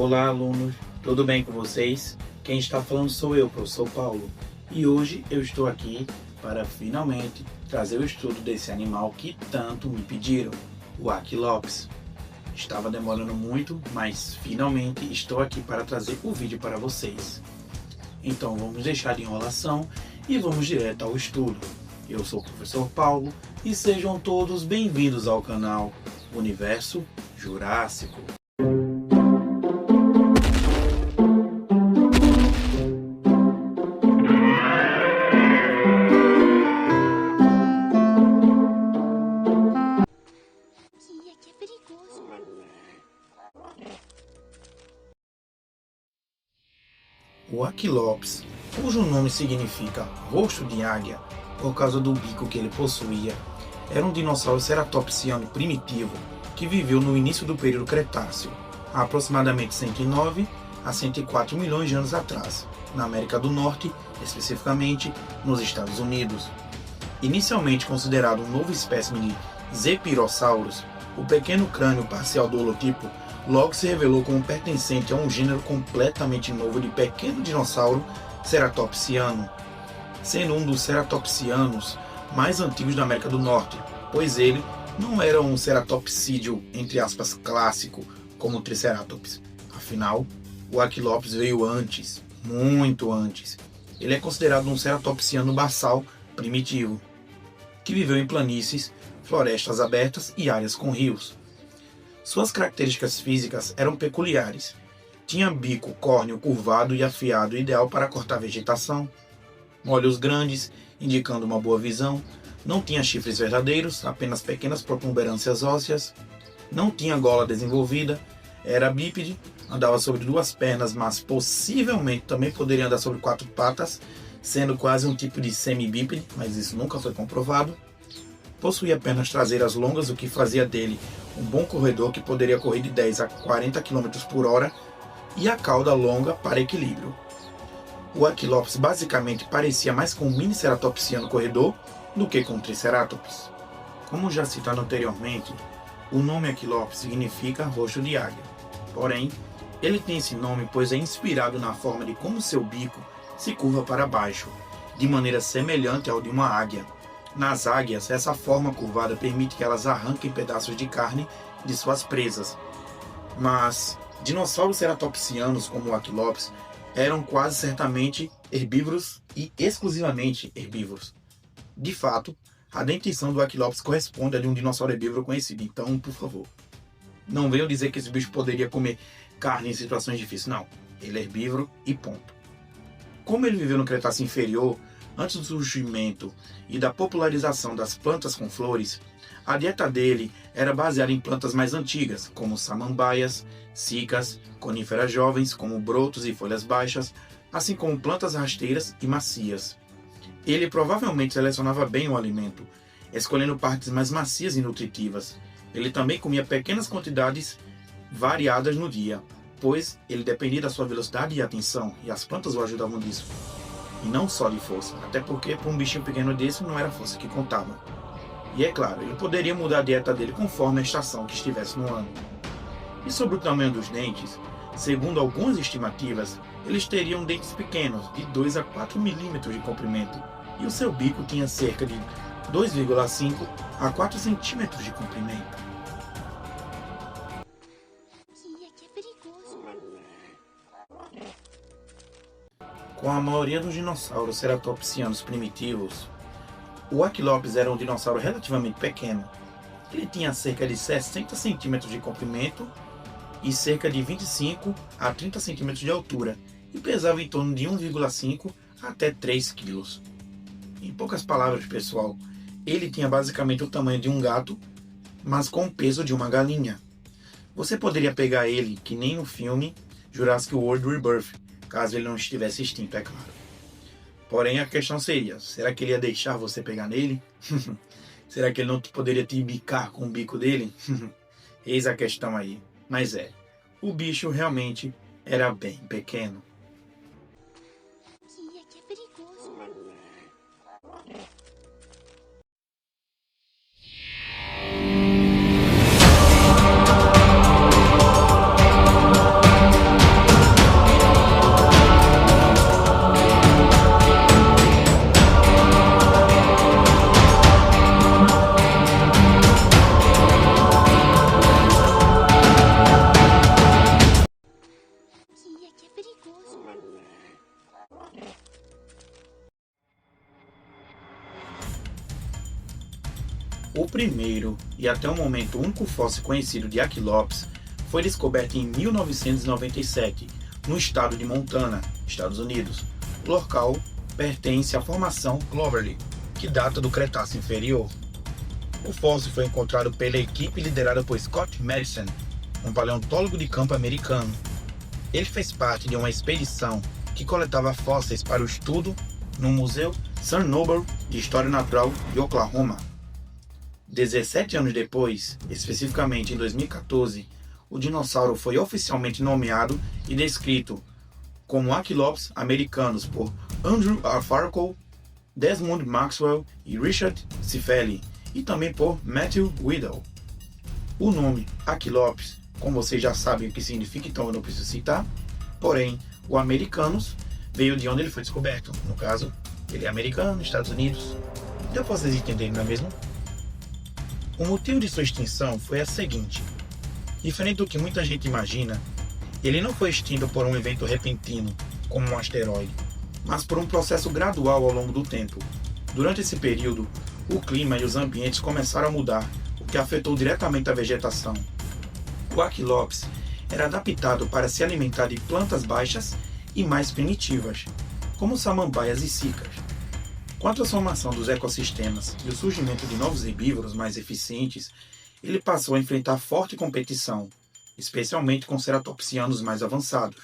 Olá, alunos, tudo bem com vocês? Quem está falando sou eu, professor Paulo, e hoje eu estou aqui para finalmente trazer o estudo desse animal que tanto me pediram, o Aquilopes. Estava demorando muito, mas finalmente estou aqui para trazer o vídeo para vocês. Então vamos deixar de enrolação e vamos direto ao estudo. Eu sou o professor Paulo e sejam todos bem-vindos ao canal Universo Jurássico. O Aquilopes, cujo nome significa rosto de águia por causa do bico que ele possuía, era um dinossauro ceratopsiano primitivo que viveu no início do período Cretáceo, há aproximadamente 109 a 104 milhões de anos atrás, na América do Norte, especificamente nos Estados Unidos. Inicialmente considerado um novo espécime de Zephyrosaurus, o pequeno crânio parcial do holotipo logo se revelou como pertencente a um gênero completamente novo de pequeno dinossauro ceratopsiano, sendo um dos ceratopsianos mais antigos da América do Norte, pois ele não era um ceratopsídeo, entre aspas, clássico, como o Triceratops. Afinal, o Aquilopes veio antes, muito antes. Ele é considerado um ceratopsiano basal primitivo, que viveu em planícies, florestas abertas e áreas com rios. Suas características físicas eram peculiares. Tinha bico córneo curvado e afiado, ideal para cortar vegetação. Olhos grandes, indicando uma boa visão. Não tinha chifres verdadeiros, apenas pequenas protuberâncias ósseas. Não tinha gola desenvolvida. Era bípede, andava sobre duas pernas, mas possivelmente também poderia andar sobre quatro patas, sendo quase um tipo de semibípede, mas isso nunca foi comprovado. Possuía pernas traseiras longas, o que fazia dele um bom corredor que poderia correr de 10 a 40 km por hora, e a cauda longa para equilíbrio. O Aquilopes basicamente parecia mais com um mini ceratopsiano corredor do que com um Triceratops. Como já citado anteriormente, o nome Aquilopes significa rosto de águia. Porém, ele tem esse nome pois é inspirado na forma de como seu bico se curva para baixo, de maneira semelhante ao de uma águia. Nas águias, essa forma curvada permite que elas arranquem pedaços de carne de suas presas. Mas dinossauros ceratopsianos como o Aquilopes eram quase certamente herbívoros e exclusivamente herbívoros. De fato, a dentição do Aquilopes corresponde a de um dinossauro herbívoro conhecido, então, por favor, não venham dizer que esse bicho poderia comer carne em situações difíceis. Não, ele é herbívoro e ponto. Como ele viveu no Cretáceo inferior, antes do surgimento e da popularização das plantas com flores, a dieta dele era baseada em plantas mais antigas, como samambaias, cicas, coníferas jovens, como brotos e folhas baixas, assim como plantas rasteiras e macias. Ele provavelmente selecionava bem o alimento, escolhendo partes mais macias e nutritivas. Ele também comia pequenas quantidades variadas no dia, pois ele dependia da sua velocidade e atenção, e as plantas o ajudavam nisso. E não só de força, até porque para um bichinho pequeno desse não era força que contava. E é claro, ele poderia mudar a dieta dele conforme a estação que estivesse no ano. E sobre o tamanho dos dentes, segundo algumas estimativas, eles teriam dentes pequenos, de 2 a 4 milímetros de comprimento, e o seu bico tinha cerca de 2,5 a 4 centímetros de comprimento. Com a maioria dos dinossauros ceratopsianos primitivos, o Aquilopes era um dinossauro relativamente pequeno. Ele tinha cerca de 60 centímetros de comprimento e cerca de 25 a 30 centímetros de altura, e pesava em torno de 1,5 até 3 quilos. Em poucas palavras, pessoal, ele tinha basicamente o tamanho de um gato, mas com o peso de uma galinha. Você poderia pegar ele, que nem no filme Jurassic World Rebirth, caso ele não estivesse extinto, é claro. Porém, a questão seria, será que ele ia deixar você pegar nele? Será que ele não poderia te bicar com o bico dele? Eis a questão aí. Mas o bicho realmente era bem pequeno. O primeiro e até o momento único fóssil conhecido de Aquilops foi descoberto em 1997, no estado de Montana, Estados Unidos. O local pertence à formação Clovelly, que data do Cretáceo Inferior. O fóssil foi encontrado pela equipe liderada por Scott Madison, um paleontólogo de campo americano. Ele fez parte de uma expedição que coletava fósseis para o estudo no Museu Sam Noble de História Natural de Oklahoma. 17 anos depois, especificamente em 2014, o dinossauro foi oficialmente nomeado e descrito como Aquilops americanus por Andrew R. Farquhar, Desmond Maxwell e Richard Cifelli, e também por Matthew Weddell. O nome Aquilops, como vocês já sabem o que significa, então eu não preciso citar, porém, o americanus veio de onde ele foi descoberto. No caso, ele é americano, Estados Unidos. Deu para vocês entenderem, não é mesmo? O motivo de sua extinção foi a seguinte: diferente do que muita gente imagina, ele não foi extinto por um evento repentino, como um asteroide, mas por um processo gradual ao longo do tempo. Durante esse período, o clima e os ambientes começaram a mudar, o que afetou diretamente a vegetação. O Aquilops era adaptado para se alimentar de plantas baixas e mais primitivas, como samambaias e cicas. Com a transformação dos ecossistemas e o surgimento de novos herbívoros mais eficientes, ele passou a enfrentar forte competição, especialmente com ceratopsianos mais avançados.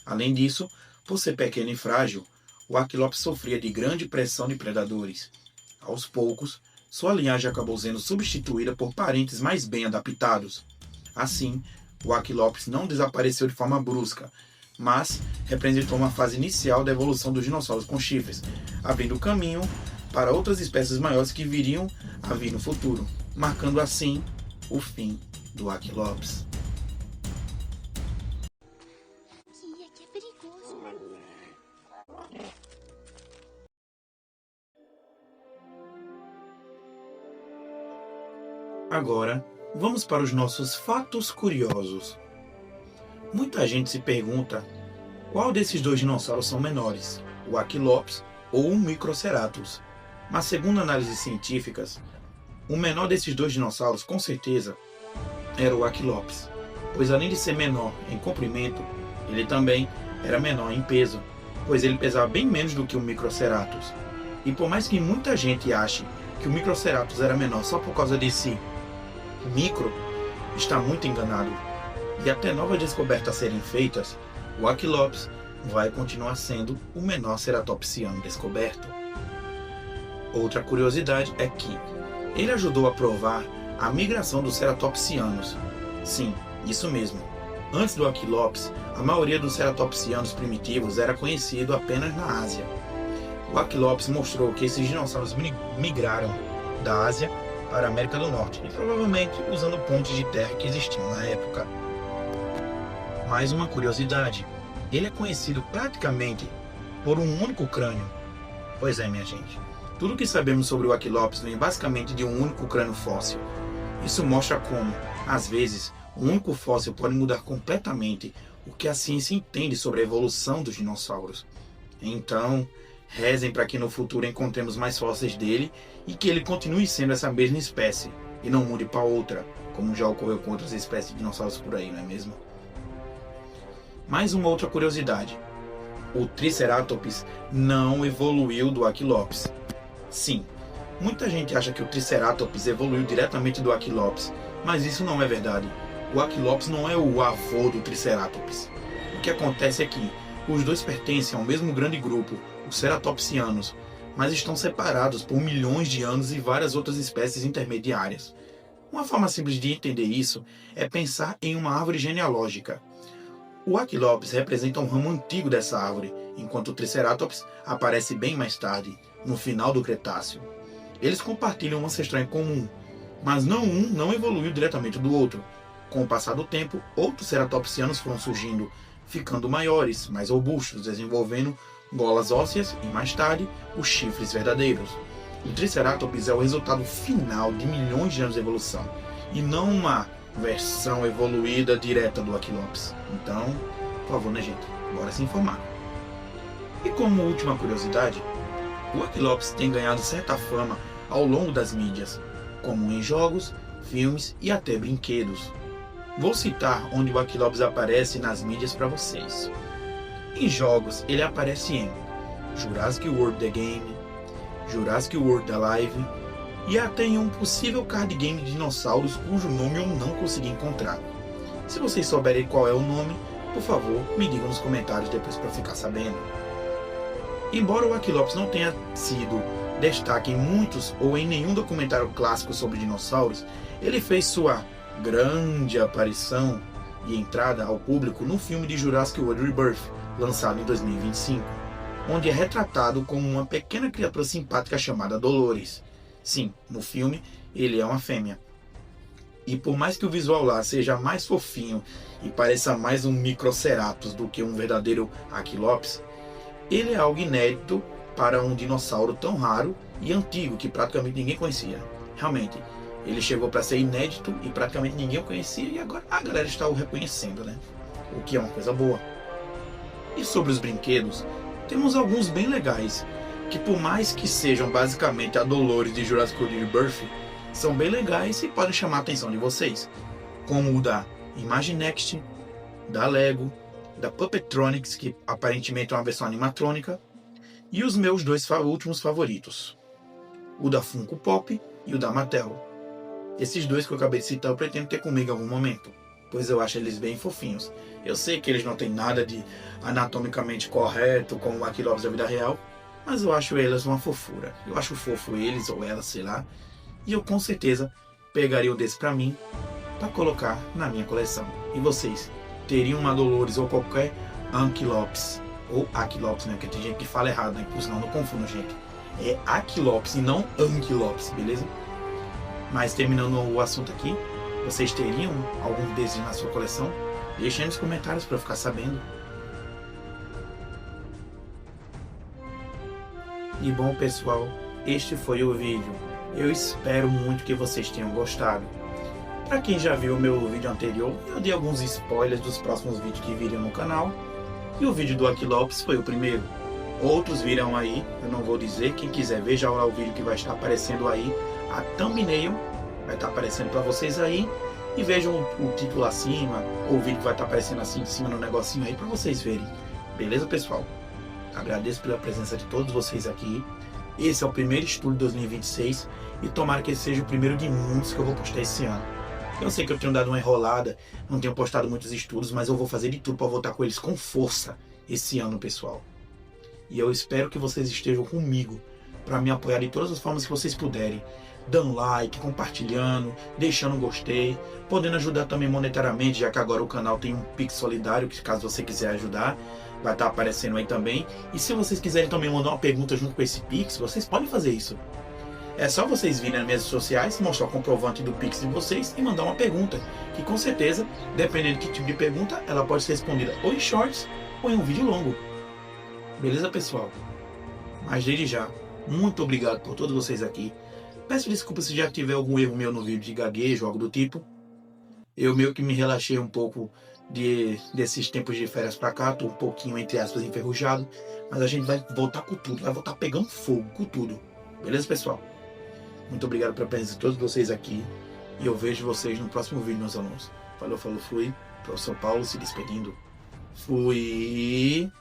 Além disso, por ser pequeno e frágil, o Aquilops sofria de grande pressão de predadores. Aos poucos, sua linhagem acabou sendo substituída por parentes mais bem adaptados. Assim, o Aquilops não desapareceu de forma brusca, mas representou uma fase inicial da evolução dos dinossauros com chifres, abrindo caminho para outras espécies maiores que viriam a vir no futuro, marcando assim o fim do Aquilops. Que é perigoso. Agora, vamos para os nossos fatos curiosos. Muita gente se pergunta qual desses dois dinossauros são menores, o Aquilops ou o Microceratops. Mas segundo análises científicas, o menor desses dois dinossauros com certeza era o Aquilops, pois além de ser menor em comprimento, ele também era menor em peso, pois ele pesava bem menos do que o Microceratops. E por mais que muita gente ache que o Microceratops era menor só por causa desse micro, está muito enganado. E até novas descobertas serem feitas, o Aquilops vai continuar sendo o menor ceratopsiano descoberto. Outra curiosidade é que ele ajudou a provar a migração dos ceratopsianos. Sim, isso mesmo. Antes do Aquilops, a maioria dos ceratopsianos primitivos era conhecido apenas na Ásia. O Aquilops mostrou que esses dinossauros migraram da Ásia para a América do Norte, e provavelmente usando pontes de terra que existiam na época. Mais uma curiosidade, ele é conhecido praticamente por um único crânio. Pois é, minha gente, tudo que sabemos sobre o Aquilops vem basicamente de um único crânio fóssil. Isso mostra como, às vezes, um único fóssil pode mudar completamente o que a ciência entende sobre a evolução dos dinossauros. Então, rezem para que no futuro encontremos mais fósseis dele e que ele continue sendo essa mesma espécie e não mude para outra, como já ocorreu com outras espécies de dinossauros por aí, não é mesmo? Mais uma outra curiosidade: o Triceratops não evoluiu do Aquilops. Sim, muita gente acha que o Triceratops evoluiu diretamente do Aquilops, mas isso não é verdade. O Aquilops não é o avô do Triceratops. O que acontece é que os dois pertencem ao mesmo grande grupo, os ceratopsianos, mas estão separados por milhões de anos e várias outras espécies intermediárias. Uma forma simples de entender isso é pensar em uma árvore genealógica. O Aquilops representa um ramo antigo dessa árvore, enquanto o Triceratops aparece bem mais tarde, no final do Cretáceo. Eles compartilham um ancestral em comum, mas um não evoluiu diretamente do outro. Com o passar do tempo, outros ceratopsianos foram surgindo, ficando maiores, mais robustos, desenvolvendo golas ósseas e, mais tarde, os chifres verdadeiros. O Triceratops é o resultado final de milhões de anos de evolução, e não uma versão evoluída direta do Aquilops. Então, por favor, né, gente? Bora se informar. E como última curiosidade, o Aquilops tem ganhado certa fama ao longo das mídias. como em jogos, filmes e até brinquedos. Vou citar onde o Aquilopes aparece nas mídias para vocês. Em jogos, ele aparece em Jurassic World The Game, Jurassic World The Live e até em um possível card game de dinossauros cujo nome eu não consegui encontrar. Se vocês souberem qual é o nome, por favor, me digam nos comentários depois para ficar sabendo. Embora o Aquilopes não tenha sido destaque em muitos ou em nenhum documentário clássico sobre dinossauros, ele fez sua grande aparição e entrada ao público no filme de Jurassic World Rebirth, lançado em 2025, onde é retratado como uma pequena criatura simpática chamada Dolores. Sim, no filme ele é uma fêmea. E por mais que o visual lá seja mais fofinho e pareça mais um Microceratops do que um verdadeiro Aquilopes, ele é algo inédito para um dinossauro tão raro e antigo que praticamente ninguém conhecia. Realmente, ele chegou para ser inédito e praticamente ninguém o conhecia e agora a galera está o reconhecendo, né? O que é uma coisa boa. E sobre os brinquedos, temos alguns bem legais, que por mais que sejam basicamente a Dolores de Jurassic World Rebirth, são bem legais e podem chamar a atenção de vocês, como o da Imaginext, da Lego, da Puppetronix, que aparentemente é uma versão animatrônica, e os meus dois últimos favoritos, o da Funko Pop e o da Mattel. Esses dois que eu acabei de citar eu pretendo ter comigo em algum momento, pois eu acho eles bem fofinhos. Eu sei que eles não têm nada de anatomicamente correto como o Aquilopes da vida real, mas eu acho eles uma fofura. Eu acho fofo eles ou elas, sei lá, e eu com certeza pegaria um desse pra mim, para colocar na minha coleção. E vocês, teriam uma Dolores ou qualquer Anquilopes, ou Aquilopes, né? Porque tem gente que fala errado, né? Por sinal, não confunda, gente. É Aquilopes e não Anquilopes, beleza? Mas terminando o assunto aqui, vocês teriam algum desses na sua coleção? Deixem nos comentários para eu ficar sabendo. E bom, pessoal, este foi o vídeo. Eu espero muito que vocês tenham gostado. Para quem já viu o meu vídeo anterior, eu dei alguns spoilers dos próximos vídeos que viriam no canal. E o vídeo do Aquilopes foi o primeiro. Outros virão aí, eu não vou dizer. Quem quiser ver já lá o vídeo que vai estar aparecendo aí. A thumbnail vai estar aparecendo para vocês aí. E vejam o título acima, ou o vídeo que vai estar aparecendo assim em cima no negocinho aí para vocês verem. Beleza, pessoal? Agradeço pela presença de todos vocês aqui. Esse é o primeiro estudo de 2026 e tomara que esse seja o primeiro de muitos que eu vou postar esse ano. Eu sei que eu tenho dado uma enrolada, não tenho postado muitos estudos, mas eu vou fazer de tudo para voltar com eles com força esse ano, pessoal. E eu espero que vocês estejam comigo para me apoiar de todas as formas que vocês puderem. Dando like, compartilhando, deixando um gostei, podendo ajudar também monetariamente, já que agora o canal tem um Pix solidário, que caso você quiser ajudar, vai estar aparecendo aí também. E se vocês quiserem também mandar uma pergunta junto com esse Pix, vocês podem fazer isso. É só vocês virem nas minhas redes sociais, mostrar o comprovante do Pix de vocês e mandar uma pergunta, que com certeza, dependendo do que tipo de pergunta, ela pode ser respondida ou em shorts ou em um vídeo longo. Beleza, pessoal? Mas desde já, muito obrigado por todos vocês aqui. Peço desculpa se já tiver algum erro meu no vídeo de gaguejo, algo do tipo. Eu meio que me relaxei um pouco desses tempos de férias pra cá, tô um pouquinho, entre aspas, enferrujado, mas a gente vai voltar com tudo, vai voltar pegando fogo com tudo. Beleza, pessoal? Muito obrigado pela presença de todos vocês aqui e eu vejo vocês no próximo vídeo, meus alunos. Falou, falou, fui. Professor Paulo se despedindo. Fui.